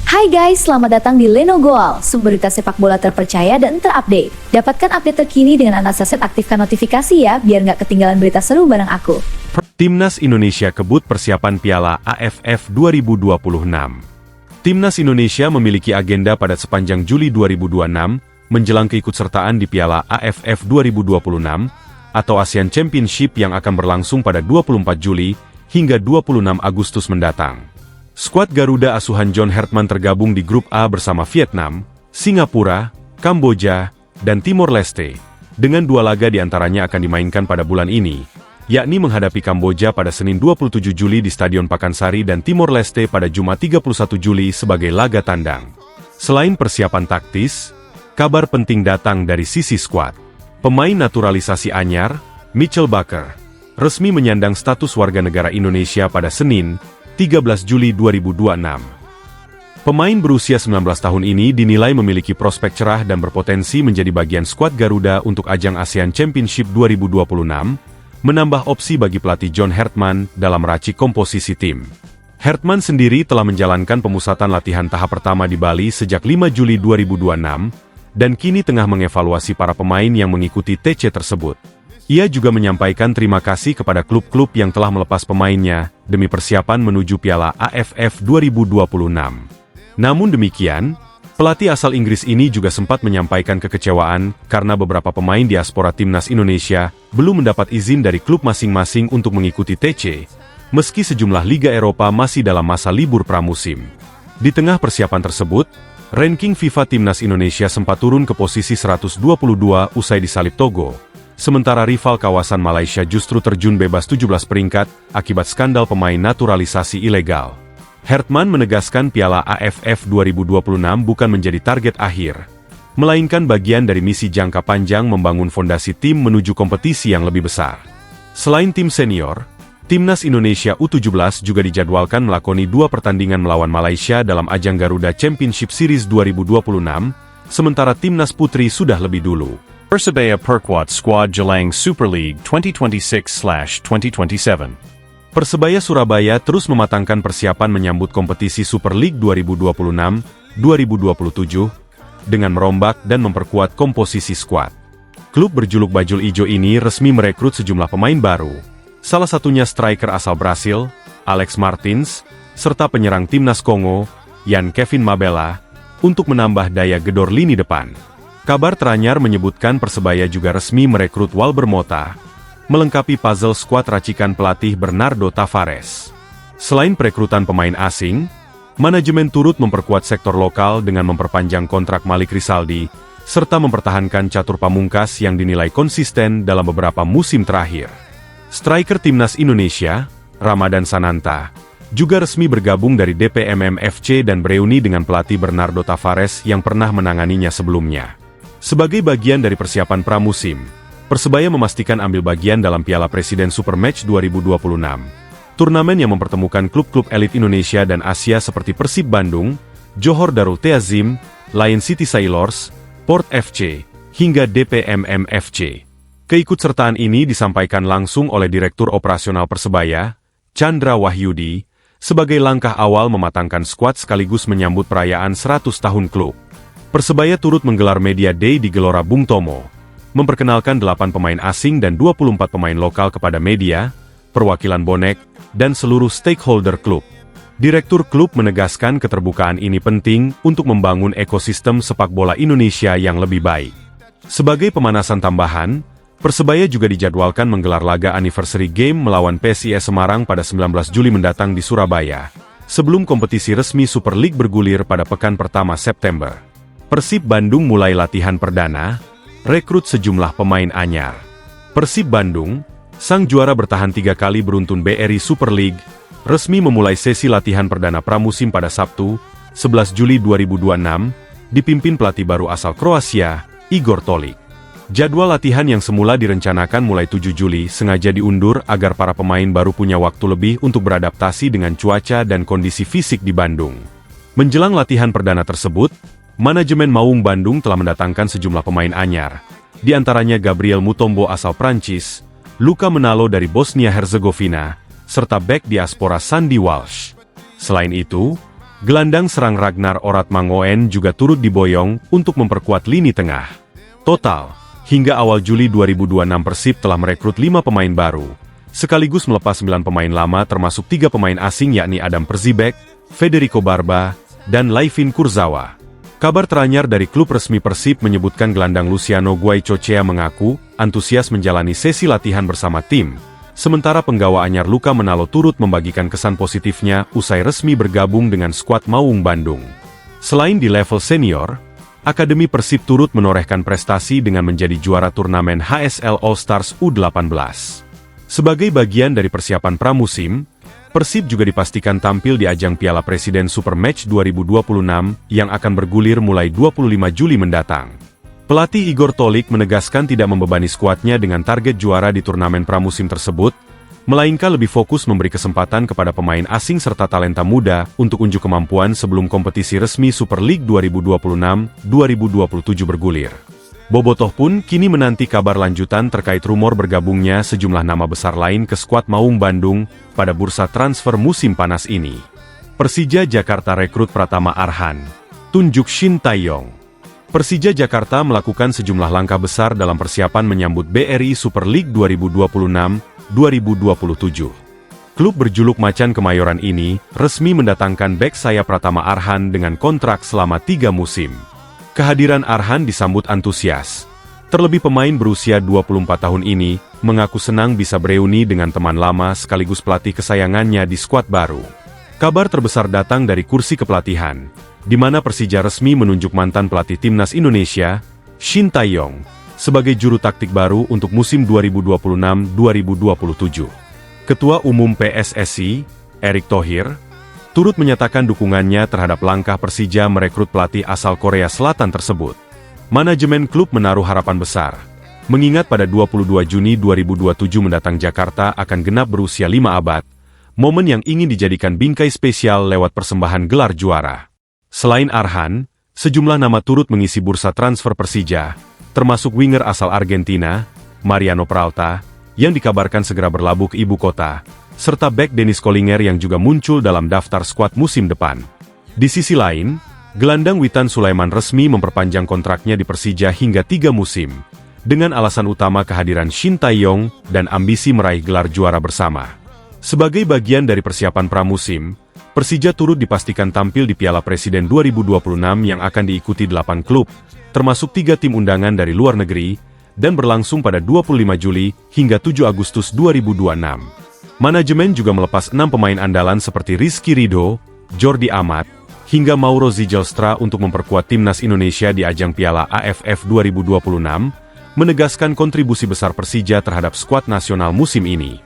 Hai guys, selamat datang di Leno Goal, sumber berita sepak bola terpercaya dan terupdate. Dapatkan update terkini dengan Anda aktifkan notifikasi ya, biar nggak ketinggalan berita seru bareng aku. Timnas Indonesia kebut persiapan Piala AFF 2026. Timnas Indonesia memiliki agenda pada sepanjang Juli 2026, menjelang keikutsertaan di Piala AFF 2026, atau ASEAN Championship yang akan berlangsung pada 24 Juli hingga 26 Agustus mendatang. Skuad Garuda asuhan John Hertman tergabung di grup A bersama Vietnam, Singapura, Kamboja, dan Timor Leste, dengan 2 laga diantaranya akan dimainkan pada bulan ini, yakni menghadapi Kamboja pada Senin 27 Juli di Stadion Pakansari dan Timor Leste pada Jumat 31 Juli sebagai laga tandang. Selain persiapan taktis, kabar penting datang dari sisi skuad. Pemain naturalisasi anyar, Mitchell Baker, resmi menyandang status warga negara Indonesia pada Senin, 13 Juli 2026. Pemain berusia 19 tahun ini dinilai memiliki prospek cerah dan berpotensi menjadi bagian skuad Garuda untuk ajang ASEAN Championship 2026, menambah opsi bagi pelatih John Hertman dalam meracik komposisi tim. Hertman sendiri telah menjalankan pemusatan latihan tahap pertama di Bali sejak 5 Juli 2026, dan kini tengah mengevaluasi para pemain yang mengikuti TC tersebut. Ia juga menyampaikan terima kasih kepada klub-klub yang telah melepas pemainnya demi persiapan menuju Piala AFF 2026. Namun demikian, pelatih asal Inggris ini juga sempat menyampaikan kekecewaan karena beberapa pemain diaspora Timnas Indonesia belum mendapat izin dari klub masing-masing untuk mengikuti TC, meski sejumlah liga Eropa masih dalam masa libur pramusim. Di tengah persiapan tersebut, ranking FIFA Timnas Indonesia sempat turun ke posisi 122 usai disalip Togo. Sementara rival kawasan Malaysia justru terjun bebas 17 peringkat akibat skandal pemain naturalisasi ilegal. Hertman menegaskan Piala AFF 2026 bukan menjadi target akhir, melainkan bagian dari misi jangka panjang membangun fondasi tim menuju kompetisi yang lebih besar. Selain tim senior, Timnas Indonesia U17 juga dijadwalkan melakoni 2 pertandingan melawan Malaysia dalam ajang Garuda Championship Series 2026, sementara Timnas Putri sudah lebih dulu. Persebaya Perkuat Squad Jelang Super League 2026/2027. Persebaya Surabaya terus mematangkan persiapan menyambut kompetisi Super League 2026-2027 dengan merombak dan memperkuat komposisi skuad. Klub berjuluk Bajul Ijo ini resmi merekrut sejumlah pemain baru, salah satunya striker asal Brasil, Alex Martins, serta penyerang Timnas Kongo, Yan Kevin Mabela, untuk menambah daya gedor lini depan. Kabar teranyar menyebutkan Persebaya juga resmi merekrut Walber Mota, melengkapi puzzle skuad racikan pelatih Bernardo Tavares. Selain perekrutan pemain asing, manajemen turut memperkuat sektor lokal dengan memperpanjang kontrak Malik Rizaldi, serta mempertahankan Catur Pamungkas yang dinilai konsisten dalam beberapa musim terakhir. Striker Timnas Indonesia, Ramadan Sananta, juga resmi bergabung dari DPMM FC dan bereuni dengan pelatih Bernardo Tavares yang pernah menanganinya sebelumnya. Sebagai bagian dari persiapan pramusim, Persebaya memastikan ambil bagian dalam Piala Presiden Supermatch 2026. Turnamen yang mempertemukan klub-klub elit Indonesia dan Asia seperti Persib Bandung, Johor Darul Ta'zim, Lion City Sailors, Port FC, hingga DPMM FC. Keikutsertaan ini disampaikan langsung oleh Direktur Operasional Persebaya, Chandra Wahyudi, sebagai langkah awal mematangkan skuad sekaligus menyambut perayaan 100 tahun klub. Persebaya turut menggelar Media Day di Gelora Bung Tomo, memperkenalkan 8 pemain asing dan 24 pemain lokal kepada media, perwakilan bonek, dan seluruh stakeholder klub. Direktur klub menegaskan keterbukaan ini penting untuk membangun ekosistem sepak bola Indonesia yang lebih baik. Sebagai pemanasan tambahan, Persebaya juga dijadwalkan menggelar laga anniversary game melawan PSIS Semarang pada 19 Juli mendatang di Surabaya, sebelum kompetisi resmi Super League bergulir pada pekan pertama September. Persib Bandung mulai latihan perdana, rekrut sejumlah pemain anyar. Persib Bandung, sang juara bertahan 3 kali beruntun BRI Super League, resmi memulai sesi latihan perdana pramusim pada Sabtu, 11 Juli 2026, dipimpin pelatih baru asal Kroasia, Igor Tolik. Jadwal latihan yang semula direncanakan mulai 7 Juli sengaja diundur agar para pemain baru punya waktu lebih untuk beradaptasi dengan cuaca dan kondisi fisik di Bandung. Menjelang latihan perdana tersebut, manajemen Maung Bandung telah mendatangkan sejumlah pemain anyar, di antaranya Gabriel Mutombo asal Prancis, Luka Menalo dari Bosnia Herzegovina, serta bek diaspora Sandy Walsh. Selain itu, Gelandang serang Ragnar Oratmangoen juga turut diboyong untuk memperkuat lini tengah. Total, hingga awal Juli 2026 Persib telah merekrut 5 pemain baru, sekaligus melepas 9 pemain lama termasuk 3 pemain asing yakni Adam Perzibek, Federico Barba, dan Laifin Kurzawa. Kabar teranyar dari klub resmi Persib menyebutkan gelandang Luciano Guaicochea mengaku antusias menjalani sesi latihan bersama tim, sementara penggawa anyar Luka Menalo turut membagikan kesan positifnya usai resmi bergabung dengan skuad Maung Bandung. Selain di level senior, Akademi Persib turut menorehkan prestasi dengan menjadi juara turnamen HSL All Stars U18. Sebagai bagian dari persiapan pramusim, Persib juga dipastikan tampil di ajang Piala Presiden Super Match 2026 yang akan bergulir mulai 25 Juli mendatang. Pelatih Igor Tolik menegaskan tidak membebani skuadnya dengan target juara di turnamen pramusim tersebut, melainkan lebih fokus memberi kesempatan kepada pemain asing serta talenta muda untuk unjuk kemampuan sebelum kompetisi resmi Super League 2026-2027 bergulir. Bobotoh pun kini menanti kabar lanjutan terkait rumor bergabungnya sejumlah nama besar lain ke skuad Maung Bandung pada bursa transfer musim panas ini. Persija Jakarta rekrut Pratama Arhan, tunjuk Shin Tae-yong. Persija Jakarta melakukan sejumlah langkah besar dalam persiapan menyambut BRI Super League 2026-2027. Klub berjuluk Macan Kemayoran ini resmi mendatangkan bek sayap Pratama Arhan dengan kontrak selama 3 musim. Kehadiran Arhan disambut antusias. Terlebih pemain berusia 24 tahun ini mengaku senang bisa bereuni dengan teman lama sekaligus pelatih kesayangannya di skuad baru. Kabar terbesar datang dari kursi kepelatihan, di mana Persija resmi menunjuk mantan pelatih Timnas Indonesia, Shin Tae-yong, sebagai juru taktik baru untuk musim 2026-2027. Ketua Umum PSSI, Erick Thohir, turut menyatakan dukungannya terhadap langkah Persija merekrut pelatih asal Korea Selatan tersebut. Manajemen klub menaruh harapan besar, mengingat pada 22 Juni 2027 mendatang Jakarta akan genap berusia 5 abad, momen yang ingin dijadikan bingkai spesial lewat persembahan gelar juara. Selain Arhan, sejumlah nama turut mengisi bursa transfer Persija, termasuk winger asal Argentina, Mariano Peralta, yang dikabarkan segera berlabuh ke ibu kota, serta bek Dennis Kollinger yang juga muncul dalam daftar skuad musim depan. Di sisi lain, gelandang Witan Sulaiman resmi memperpanjang kontraknya di Persija hingga 3 musim, dengan alasan utama kehadiran Shin Tae-yong dan ambisi meraih gelar juara bersama. Sebagai bagian dari persiapan pramusim, Persija turut dipastikan tampil di Piala Presiden 2026 yang akan diikuti 8 klub, termasuk 3 tim undangan dari luar negeri, dan berlangsung pada 25 Juli hingga 7 Agustus 2026. Manajemen juga melepas 6 pemain andalan seperti Rizky Ridho, Jordi Amat, hingga Mauro Zijelstra untuk memperkuat timnas Indonesia di ajang Piala AFF 2026, menegaskan kontribusi besar Persija terhadap skuad nasional musim ini.